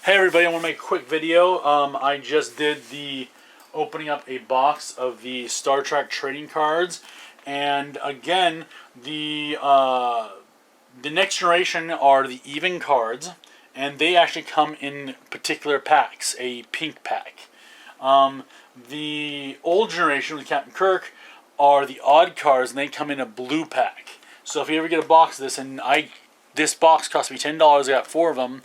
Hey everybody, I want to make a quick video. I just did the opening up a box of the Star Trek trading cards, and again, the next generation are the even cards, and they actually come in particular packs, a pink pack. The old generation with Captain Kirk are the odd cards, and they come in a blue pack. So if you ever get a box of this, and this box cost me $10, I got 4 of them.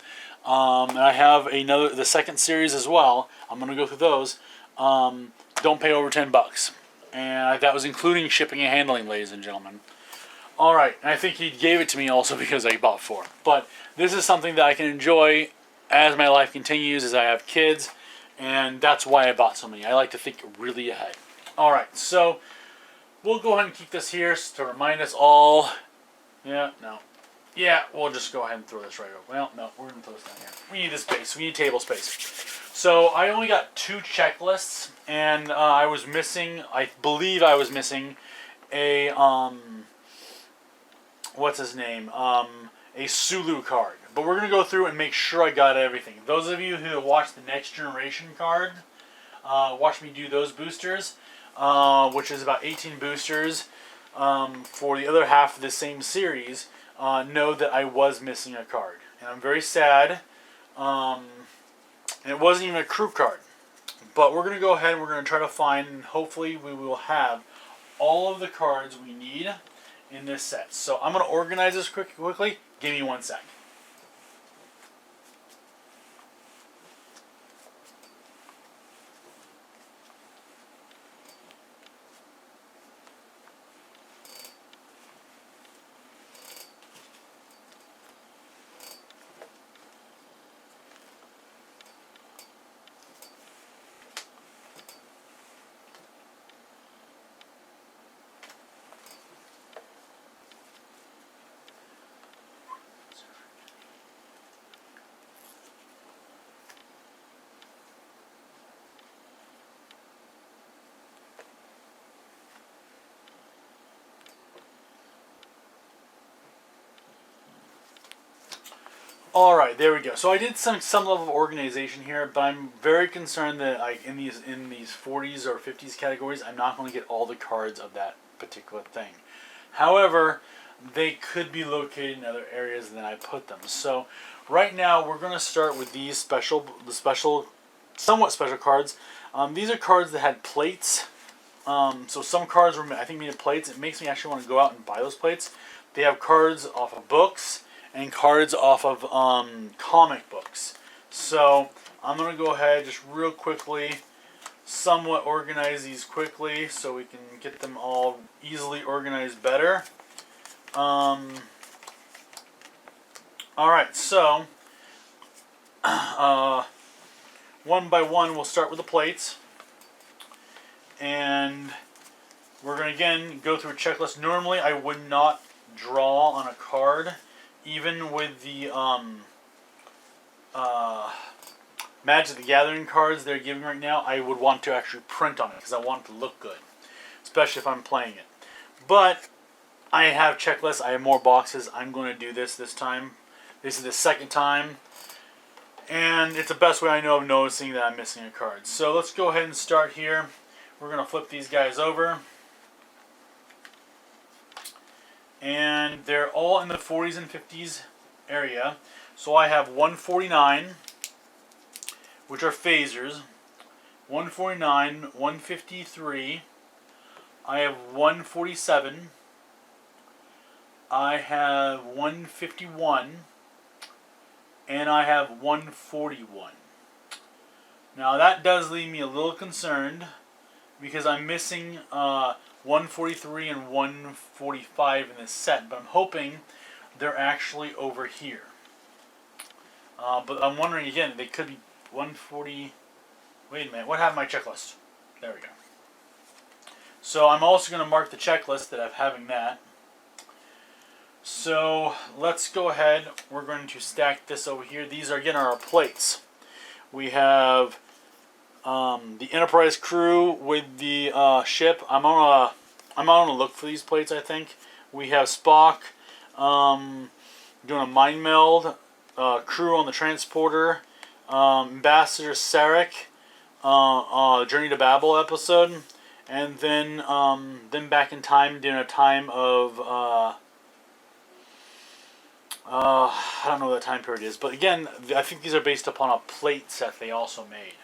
And I have the second series as well. I'm going to go through those. Don't pay over $10. And that was including shipping and handling, ladies and gentlemen. Alright, and I think he gave it to me also because I bought 4. But this is something that I can enjoy as my life continues, as I have kids. And that's why I bought so many. I like to think really ahead. Alright, so we'll go ahead and keep this here to remind us all. Yeah, we'll just go ahead and throw this right over. Well, no, we're going to throw this down here. We need this space. We need table space. So I only got 2 checklists, and I was missing, I believe I was missing a, what's his name? A Sulu card. But we're going to go through and make sure I got everything. Those of you who watched the Next Generation card, watch me do those boosters, which is about 18 boosters for the other half of the same series. Know that I was missing a card. And I'm very sad. And it wasn't even a crew card. But we're going to go ahead and we're going to try to find, and hopefully we will have all of the cards we need in this set. So I'm going to organize this quickly. Give me 1 sec. Alright, there we go. So I did some level of organization here, but I'm very concerned that in these 40s or 50s categories, I'm not going to get all the cards of that particular thing. However, they could be located in other areas than I put them. So right now we're going to start with these somewhat special cards. These are cards that had plates. So some cards were, I think, made of plates. It makes me actually want to go out and buy those plates. They have cards off of books and cards off of comic books. So I'm going to go ahead just real quickly, somewhat organize these quickly so we can get them all easily organized better. Alright, so one by one we'll start with the plates. And we're going to again go through a checklist. Normally I would not draw on a card. Even with the Magic the Gathering cards they're giving right now, I would want to actually print on it because I want it to look good, especially if I'm playing it. But I have checklists. I have more boxes. I'm going to do this time. This is the second time, and it's the best way I know of noticing that I'm missing a card. So let's go ahead and start here. We're going to flip these guys over. And they're all in the 40s and 50s area. So I have 149, which are phasers. 149, 153. I have 147. I have 151. And I have 141. Now that does leave me a little concerned because I'm missing 143 and 145 in this set, but I'm hoping they're actually over here. But I'm wondering again, they could be 140. Wait a minute, what happened to my checklist? There we go. So I'm also going to mark the checklist that I'm having that. So let's go ahead. We're going to stack this over here. These are again our plates. We have the Enterprise crew with the ship. I'm on a look for these plates. I think we have Spock doing a mind meld, crew on the transporter, Ambassador Sarek, Journey to Babel episode, and then Back in Time during a time of I don't know what that time period is, but again, I think these are based upon a plate set they also made.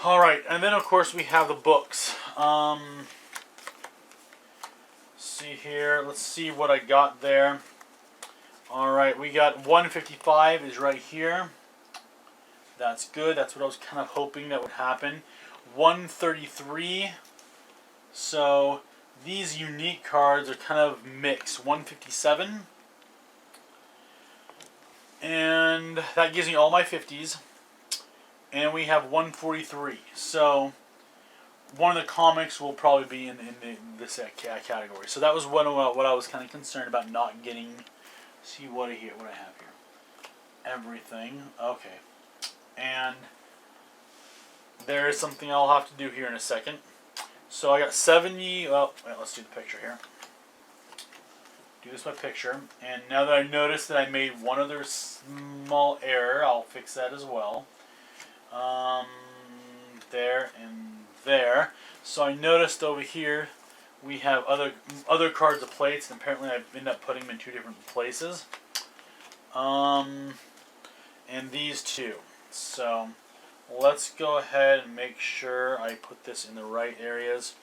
All right, and then of course we have the books. See here, let's see what I got there. All right, we got 155 is right here. That's good. That's what I was kind of hoping that would happen. 133. So these unique cards are kind of mixed. 157. And that gives me all my 50s. And we have 143. So one of the comics will probably be in this category. So that was what I was kind of concerned about not getting. See what I have here. Everything. Okay. And there is something I'll have to do here in a second. So I got 70. Well, let's do the picture here. Do this by picture. And now that I noticed that I made one other small error, I'll fix that as well. There and there. So I noticed over here we have other cards of plates, and apparently I've ended up putting them in two different places. And these two. So let's go ahead and make sure I put this in the right areas.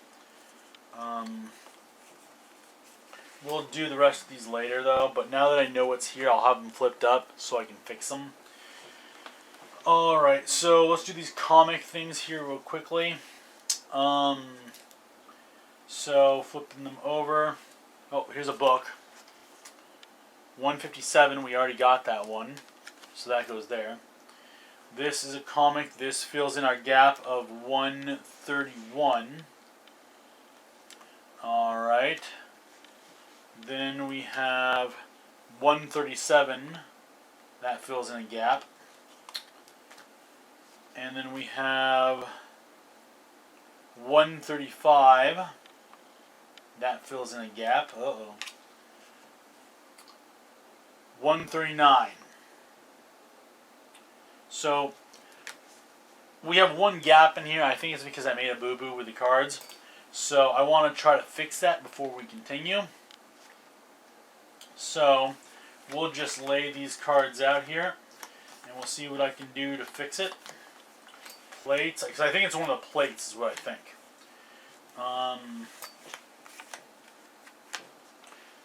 We'll do the rest of these later though, but now that I know what's here, I'll have them flipped up so I can fix them. Alright, so let's do these comic things here real quickly. So flipping them over. Oh, here's a book. 157, we already got that one. So that goes there. This is a comic. This fills in our gap of 131. Alright. Then we have 137. That fills in a gap. And then we have 135. That fills in a gap. Uh-oh. 139. So we have one gap in here. I think it's because I made a boo-boo with the cards. So I want to try to fix that before we continue. So we'll just lay these cards out here, and we'll see what I can do to fix it. Plates, because I think it's one of the plates is what I think.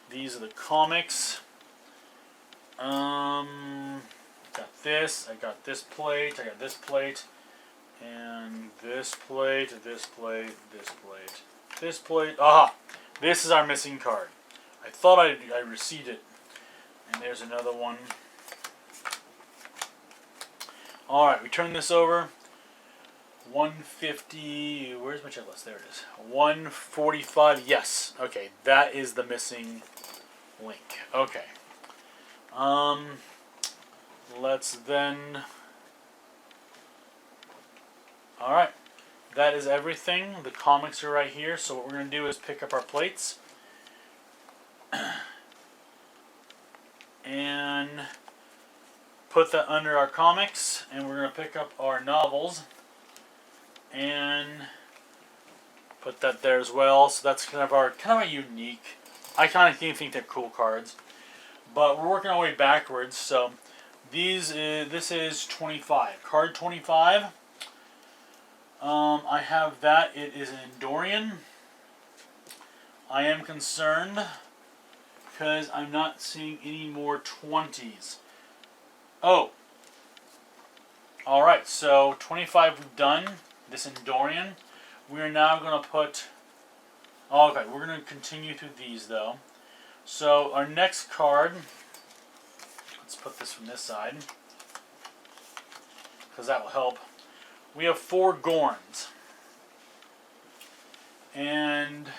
These are the comics. Got this. I got this plate. I got this plate. And this plate, this plate, this plate, this plate. Aha! This is our missing card. I thought I received it. And there's another one. Alright, we turn this over. 150. Where's my checklist? There it is. 145. Yes. Okay, that is the missing link. Okay. Let's then. Alright. That is everything. The comics are right here. So what we're going to do is pick up our plates. And put that under our comics. And we're going to pick up our novels. And put that there as well. So that's kind of a unique. I kind of think they're cool cards. But we're working our way backwards. So this is 25. Card 25. I have that. It is an Endorian. I am concerned because I'm not seeing any more 20s. Oh. Alright, so 25 we've done. This Endorian. We are now going to put... Okay, we're going to continue through these though. So our next card... Let's put this from this side, because that will help. We have 4 Gorns. And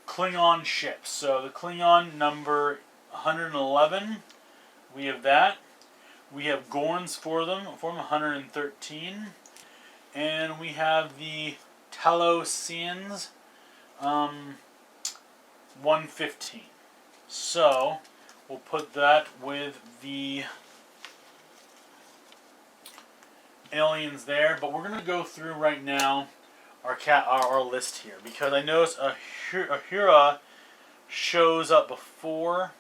Klingon ships. So the Klingon number 111, we have that. We have Gorns for them, 113. And we have the Talosians, 115. So we'll put that with the aliens there, but we're gonna go through right now our list here because I noticed Ahura shows up before.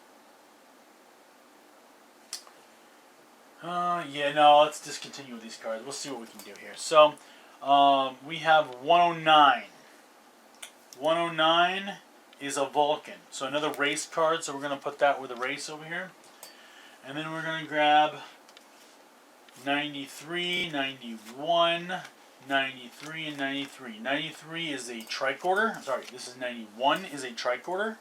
Yeah, no, let's just continue with these cards. We'll see what we can do here. So, we have 109. 109 is a Vulcan. So another race card, so we're going to put that with a race over here. And then we're going to grab 93, 91, 93, and 93. 93 is a tricorder. Sorry, this is 91 is a tricorder.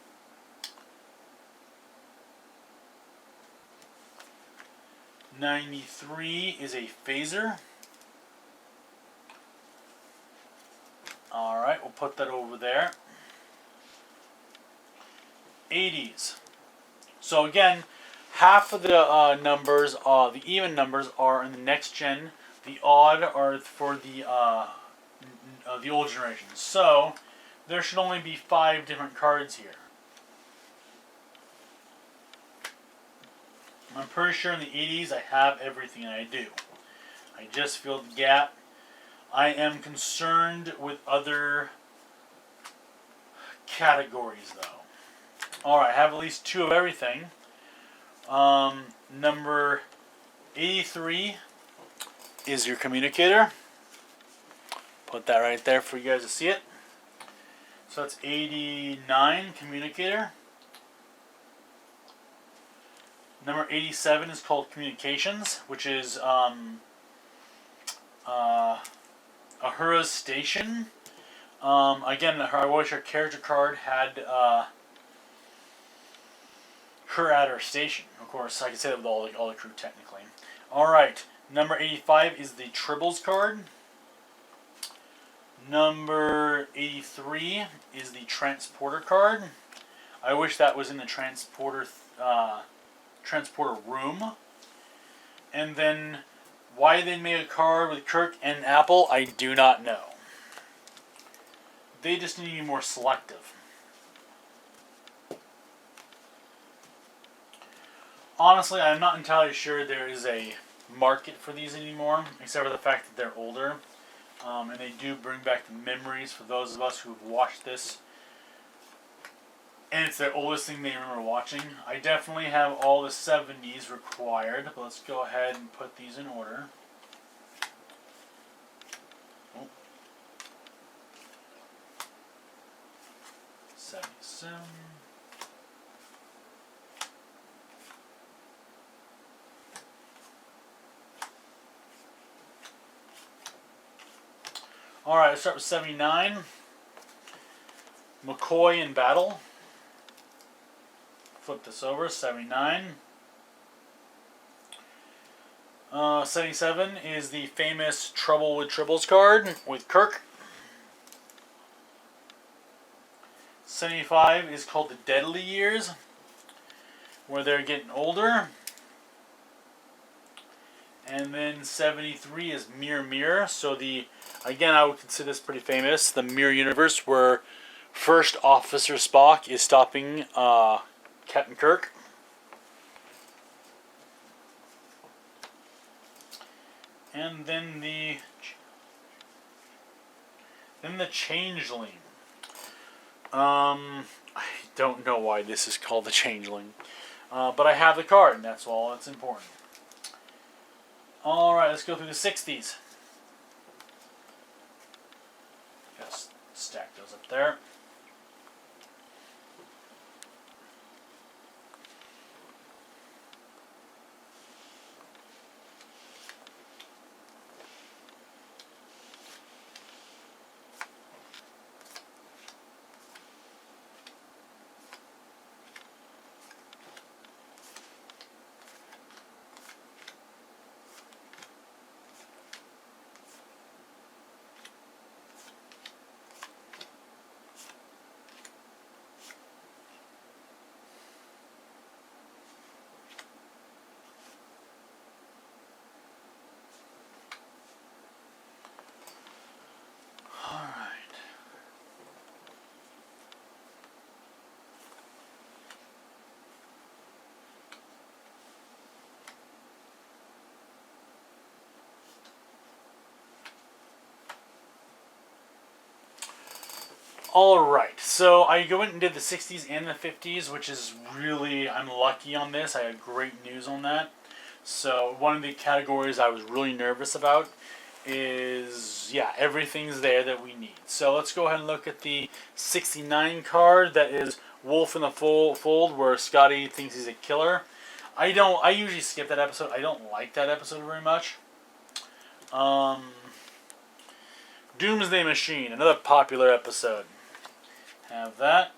93 is a phaser. Alright, we'll put that over there. 80s. So again, half of the numbers, the even numbers, are in the next gen. The odd are for the old generation. So there should only be 5 different cards here. I'm pretty sure in the 80s I have everything, and I do. I just filled the gap. I am concerned with other categories, though. Alright, I have at least 2 of everything. Number 83 is your communicator. Put that right there for you guys to see it. So that's 89, communicator. Number 87 is called communications, which is Ahura's station. Again, I wish her character card had her at her station. Of course, I can say that with all the crew technically. Alright, number 85 is the Tribbles card. Number 83 is the Transporter card. I wish that was in the Transporter room. And then why they made a card with Kirk and Apple, I do not know. They just need to be more selective. Honestly, I'm not entirely sure there is a market for these anymore, except for the fact that they're older. And they do bring back the memories for those of us who've watched this. And it's the oldest thing they remember watching. I definitely have all the 70s required, but let's go ahead and put these in order. Oh. 77. Alright, let's start with 79. McCoy in battle. Flip this over, 79. 77 is the famous Trouble with Tribbles card with Kirk. 75 is called the Deadly Years, where they're getting older. And then 73 is Mirror Mirror. So again, I would consider this pretty famous. The Mirror Universe, where First Officer Spock is stopping Captain Kirk. And then the Changeling. I don't know why this is called the Changeling. But I have the card, and that's all that's important. Alright, let's go through the 60s. Just stack those up there. Alright, so I went and did the 60s and the 50s, which is really, I'm lucky on this. I had great news on that. So one of the categories I was really nervous about is, yeah, everything's there that we need. So let's go ahead and look at the 69 card. That is Wolf in the Fold, where Scotty thinks he's a killer. I usually skip that episode. I don't like that episode very much. Doomsday Machine, another popular episode. Have that.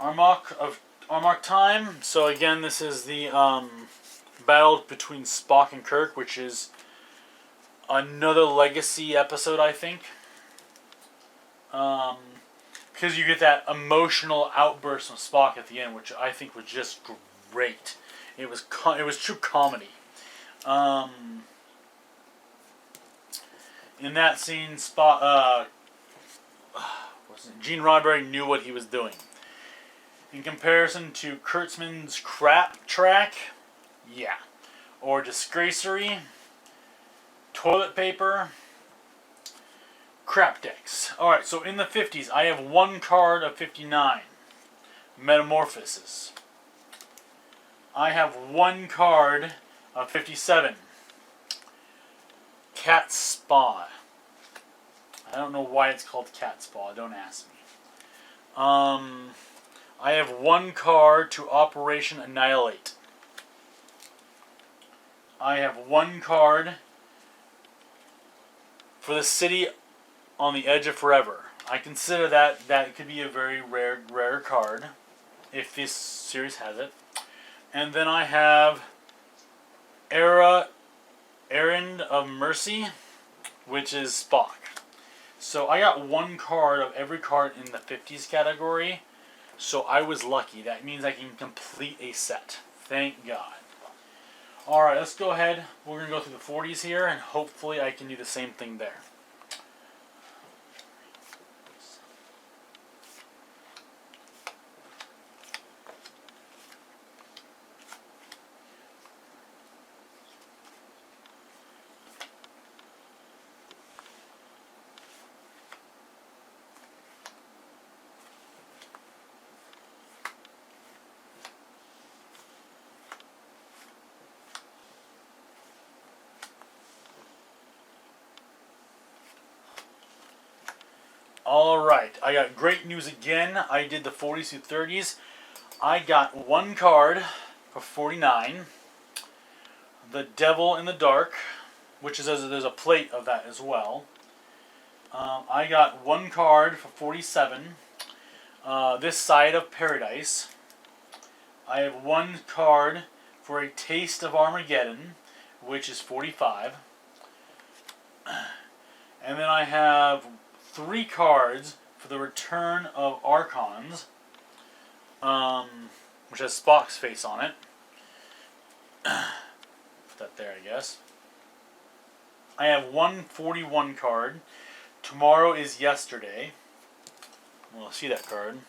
Armok Time. So again, this is the battle between Spock and Kirk, which is another legacy episode, I think. Because you get that emotional outburst from Spock at the end, which I think was just great. It was true comedy. In that scene, Gene Roddenberry knew what he was doing. In comparison to Kurtzman's Crap Track, yeah. Or Disgracery, Toilet Paper, Crap Decks. Alright, so in the 50s, I have one card of 59, Metamorphosis. I have one card of 57, Cat Spa. I don't know why it's called Cat Spa, don't ask me. I have one card to Operation Annihilate. I have one card for the City on the Edge of Forever. I consider that could be a very rare card, if this series has it. And then I have Errand of Mercy, which is Spock. So I got one card of every card in the 50s category. So I was lucky. That means I can complete a set. Thank God. Alright, let's go ahead. We're going to go through the 40s here, and hopefully I can do the same thing there. Alright, I got great news again. I did the 40s through 30s. I got one card for 49. The Devil in the Dark, which is there's a plate of that as well. I got one card for 47. This Side of Paradise. I have one card for A Taste of Armageddon, which is 45. And then I have 3 cards for the Return of Archons, which has Spock's face on it. Put that there, I guess. I have one 41 card. Tomorrow is Yesterday. We'll see that card.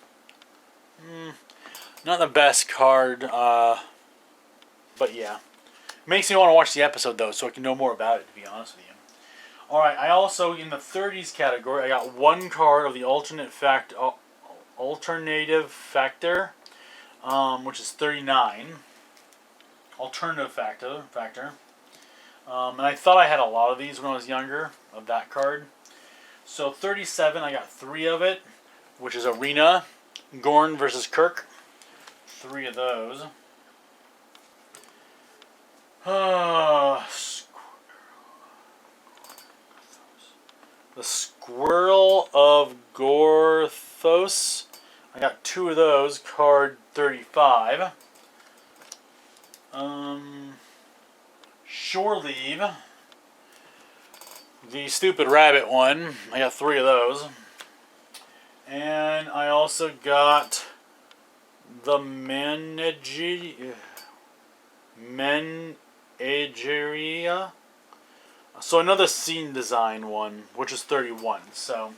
Not the best card, but yeah. Makes me want to watch the episode, though, so I can know more about it, to be honest with you. Alright, I also, in the 30s category, I got one card of the Alternative Factor, which is 39. Alternative Factor. And I thought I had a lot of these when I was younger, of that card. So 37, I got 3 of it, which is Arena, Gorn versus Kirk. 3 of those. The Squirrel of Gorthos. I got 2 of those, card 35. Shore Leave. The Stupid Rabbit one. I got 3 of those. And I also got the Menageria. So another scene design one, which is 31. So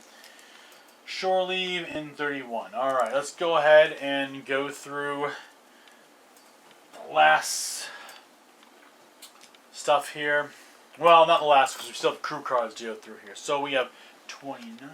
Shore Leave in 31. Alright, let's go ahead and go through the last stuff here. Well, not the last, because we still have crew cards to go through here. So we have 29.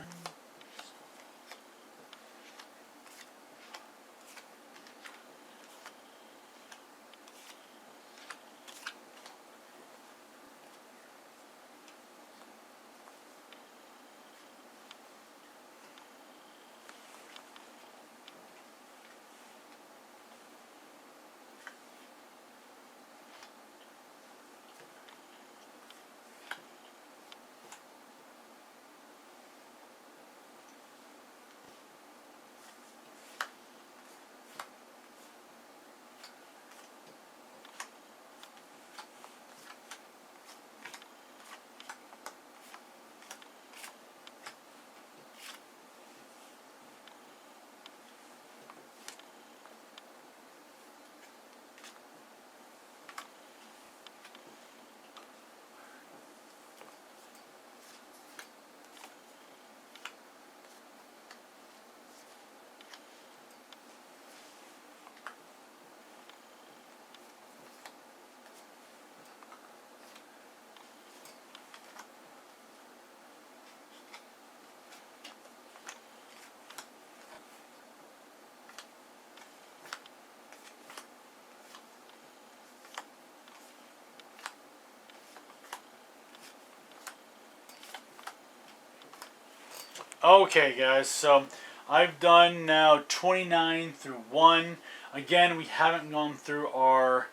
Okay, guys, so I've done now 29 through 1. Again, we haven't gone through our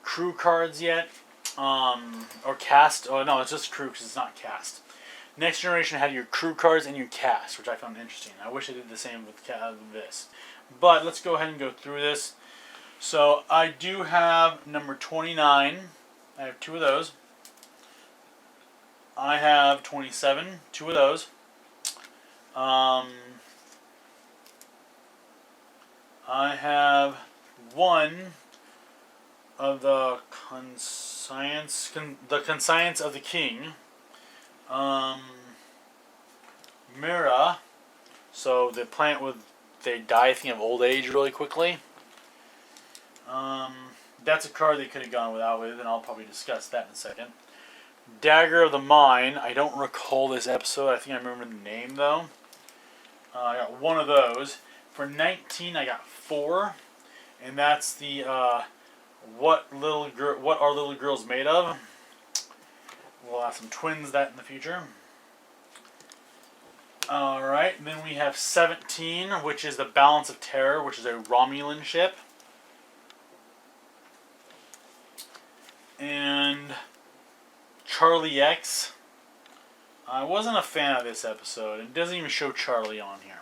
crew cards yet. Or cast. Oh, no, it's just crew because it's not cast. Next Generation had your crew cards and your cast, which I found interesting. I wish I did the same with this. But let's go ahead and go through this. So I do have number 29. I have 2 of those. I have 27. 2 of those. I have 1 of the conscience of the king. Mira. So the plant they die, I think, of old age really quickly. That's a card they could have gone without with, and I'll probably discuss that in a second. Dagger of the Mind. I don't recall this episode. I think I remember the name, though. I got 1 of those. For 19, I got 4. And that's the, what are little girls made of? We'll have some twins that in the future. Alright, then we have 17, which is the Balance of Terror, which is a Romulan ship. And Charlie X. I wasn't a fan of this episode. It doesn't even show Charlie on here.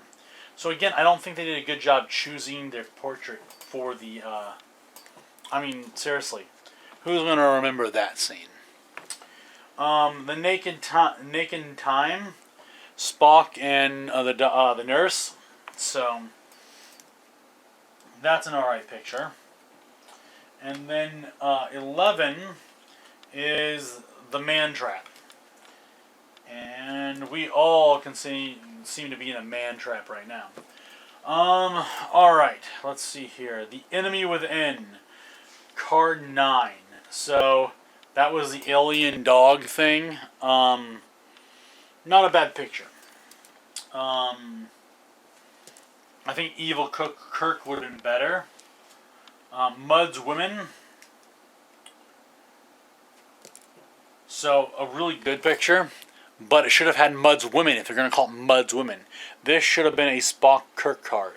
So again, I don't think they did a good job choosing their portrait for the, I mean, seriously. Who's going to remember that scene? The Naked Time. Spock and the nurse. So, that's an alright picture. And then 11 is the Man Trap. And we all can seem to be in a man trap right now. Alright, let's see here. The Enemy Within. Card 9. So, that was the alien dog thing. Not a bad picture. I think Evil Kirk would have been better. Mud's Women. So, a really good picture. But it should have had Mud's Women if they're going to call it Mud's Women. This should have been a Spock Kirk card.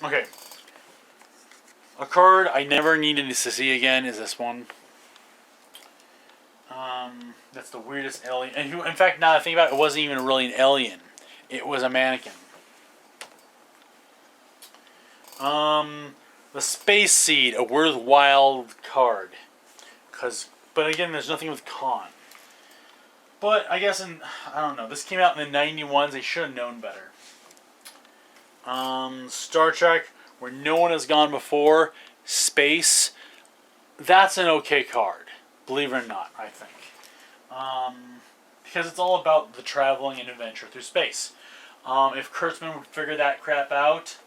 Okay. A card I never needed to see again is this one. That's the weirdest alien. And in fact, now that I think about it, it wasn't even really an alien. It was a mannequin. The Space Seed, a worthwhile card. But again, there's nothing with Khan. But I guess I don't know. This came out in the 91s. They should have known better. Star Trek, where no one has gone before. Space. That's an okay card. Believe it or not, I think. Because it's all about the traveling and adventure through space. If Kurtzman would figure that crap out,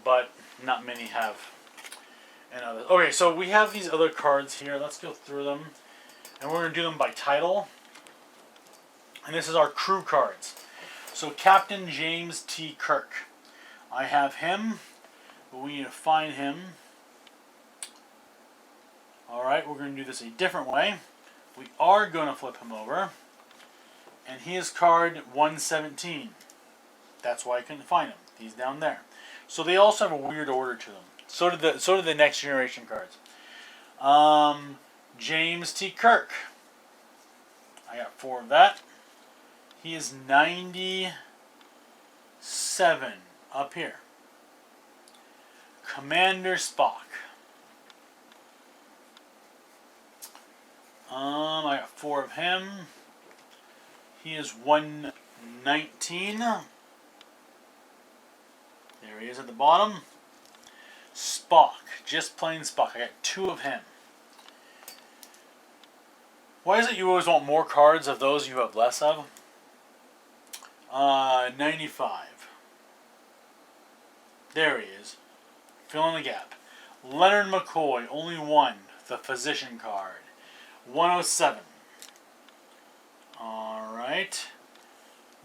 but not many have. Okay, so we have these other cards here. Let's go through them. And we're going to do them by title. And this is our crew cards. So Captain James T. Kirk. I have him, but we need to find him. Alright, we're going to do this a different way. We are going to flip him over. And he is card 117. That's why I couldn't find him. He's down there. So they also have a weird order to them. So did the Next Generation cards. James T. Kirk. I got 4 of that. He is 97 up here. Commander Spock. I got 4 of him. He is 119. There he is at the bottom. Spock. Just plain Spock. I got 2 of him. Why is it you always want more cards of those you have less of? 95. There he is. Fill in the gap. Leonard McCoy. Only 1. The Physician card. 107. Alright.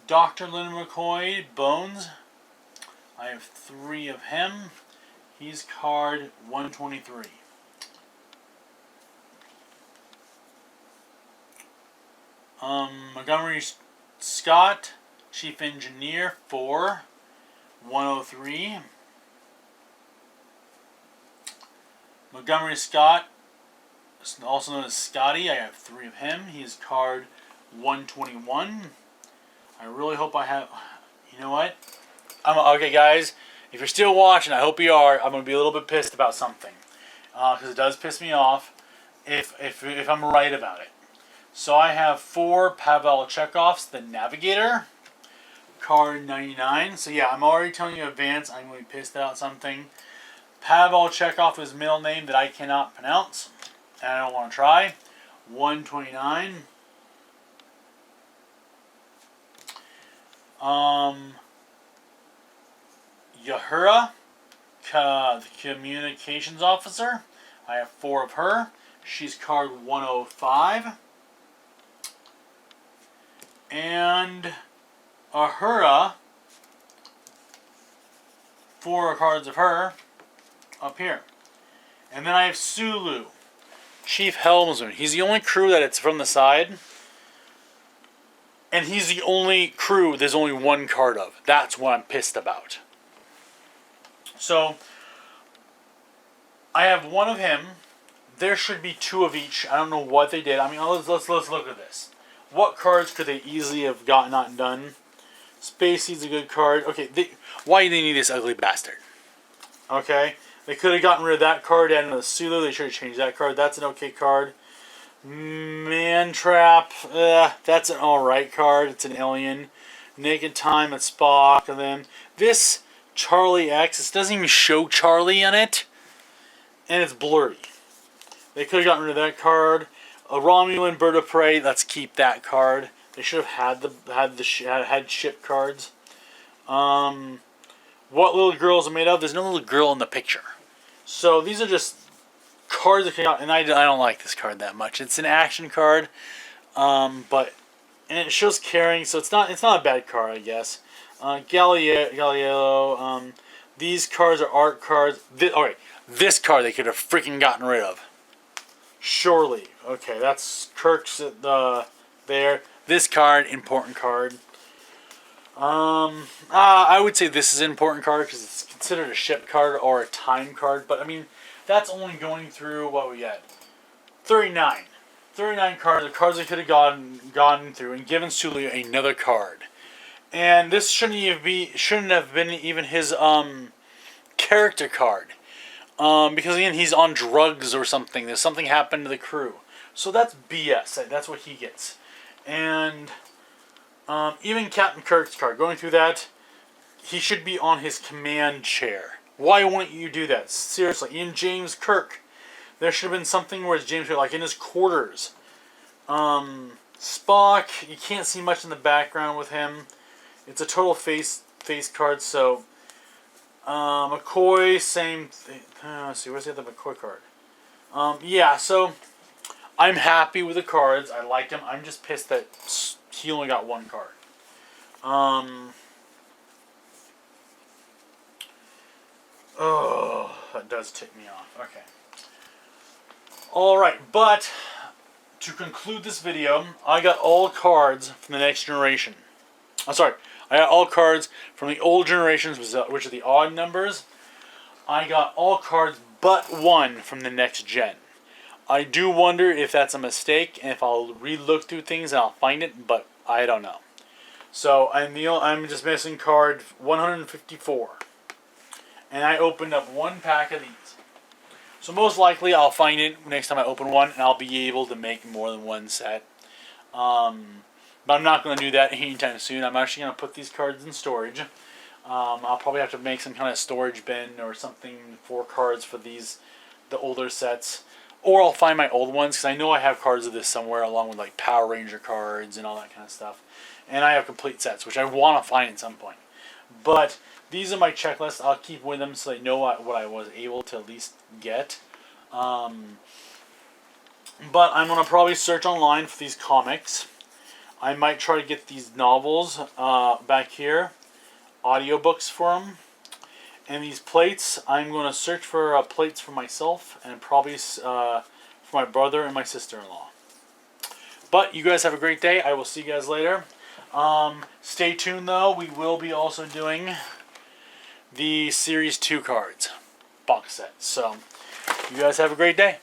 Dr. Leonard McCoy. Bones. I have 3 of him. He's card 123. Montgomery Scott, Chief Engineer for 103. Montgomery Scott, also known as Scotty. I have 3 of him. He is card 121. I really hope I have... You know what? Okay, guys. If you're still watching, I hope you are. I'm going to be a little bit pissed about something. Because it does piss me off if I'm right about it. So I have 4 Pavel Chekhovs, the Navigator, card 99. So yeah, I'm already telling you in advance I'm going to be pissed about something. Pavel Chekhov is his middle name that I cannot pronounce, and I don't want to try. 129. Yahura, the communications officer. I have 4 of her. She's card 105. And Ahura, 4 cards of her up here. And then I have Sulu, Chief Helmsman. He's the only crew that it's from the side. And he's the only crew there's only 1 card of. That's what I'm pissed about. So, I have 1 of him. There should be 2 of each. I don't know what they did. I mean, let's look at this. What cards could they easily have not done? Spacey's a good card. Okay, why do they need this ugly bastard? Okay, they could have gotten rid of that card and the Sulu. They should have changed that card. That's an okay card. Man Trap. That's an alright card. It's an alien. Naked Time at Spock. And then this Charlie X. It doesn't even show Charlie on it. And it's blurry. They could have gotten rid of that card. A Romulan Bird of Prey. Let's keep that card. They should have had ship cards. What little girls are made of? There's no little girl in the picture. So these are just cards that came out, and I don't like this card that much. It's an action card, and it shows caring, so it's not a bad card, I guess. Galileo. These cards are art cards. Alright, this card they could have freaking gotten rid of. Surely. Okay, that's Kirk's there. This card, important card. I would say this is an important card because it's considered a ship card or a time card. But, I mean, that's only going through, what we got? 39. 39 cards. The cards they could have gone through and given Sulu another card. And this shouldn't have been even his character card. Because again, he's on drugs or something. There's something happened to the crew. So that's BS. That's what he gets. And even Captain Kirk's card, going through that, he should be on his command chair. Why wouldn't you do that? Seriously, in James Kirk, there should have been something where it's James Kirk, like in his quarters. Spock, you can't see much in the background with him. It's a total face card, so... McCoy, same thing. Let's see, where's the other McCoy card? Yeah, so I'm happy with the cards. I like them. I'm just pissed that he only got 1 card. Oh, that does tick me off. Okay. Alright, but to conclude this video, I got all cards from the next generation. I'm sorry. I got all cards from the old generations, which are the odd numbers. I got all cards but 1 from the next gen. I do wonder if that's a mistake, and if I'll re-look through things and I'll find it, but I don't know. So I'm just missing card 154. And I opened up 1 pack of these. So most likely I'll find it next time I open one, and I'll be able to make more than 1 set. But I'm not going to do that anytime soon. I'm actually going to put these cards in storage. I'll probably have to make some kind of storage bin or something for cards for the older sets. Or I'll find my old ones, because I know I have cards of this somewhere, along with like Power Ranger cards and all that kind of stuff. And I have complete sets, which I want to find at some point. But these are my checklists. I'll keep with them so they know what I was able to at least get. But I'm going to probably search online for these comics. I might try to get these novels back here, audiobooks for them. And these plates, I'm going to search for plates for myself and probably for my brother and my sister-in-law. But you guys have a great day. I will see you guys later. Stay tuned though. We will be also doing the Series 2 cards box set. So you guys have a great day.